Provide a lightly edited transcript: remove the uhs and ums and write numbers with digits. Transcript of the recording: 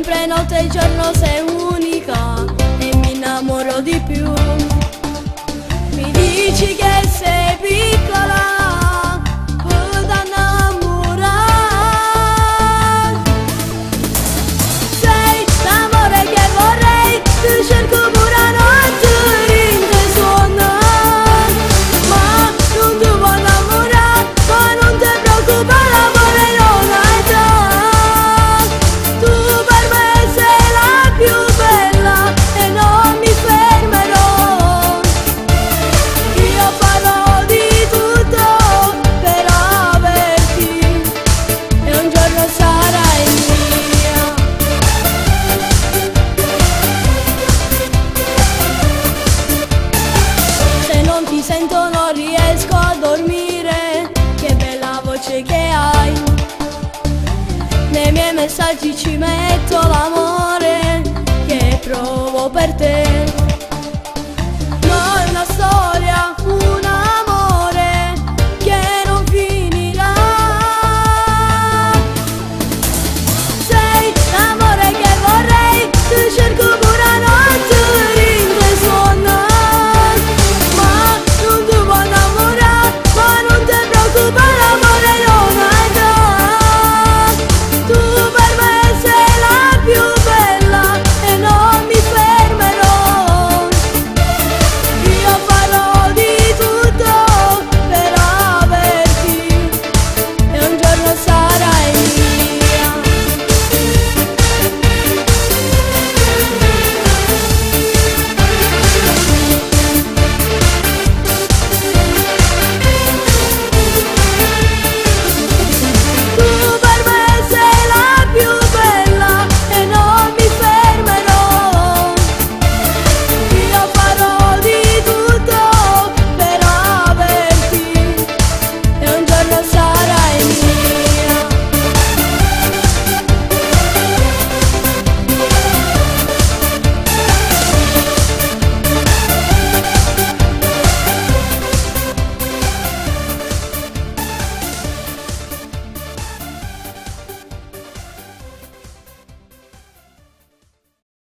sempre notte e giorno sei unica e mi innamoro di più. Mi dici che sei piccola, poi da innamorare. Sei l'amore che vorrei, ti cerco pure a notte rinde suonare. Ma non ti vuoi innamorare, ma non ti preoccupare, l'amore non hai già. Tu per me sei la più bella e non mi fermerò. Io farò di tutto per averti e un giorno sarai mia. Se non ti sento non riesco a dormire, che bella voce che hai. Nei miei messaggi ci metto l'amore che provo per te.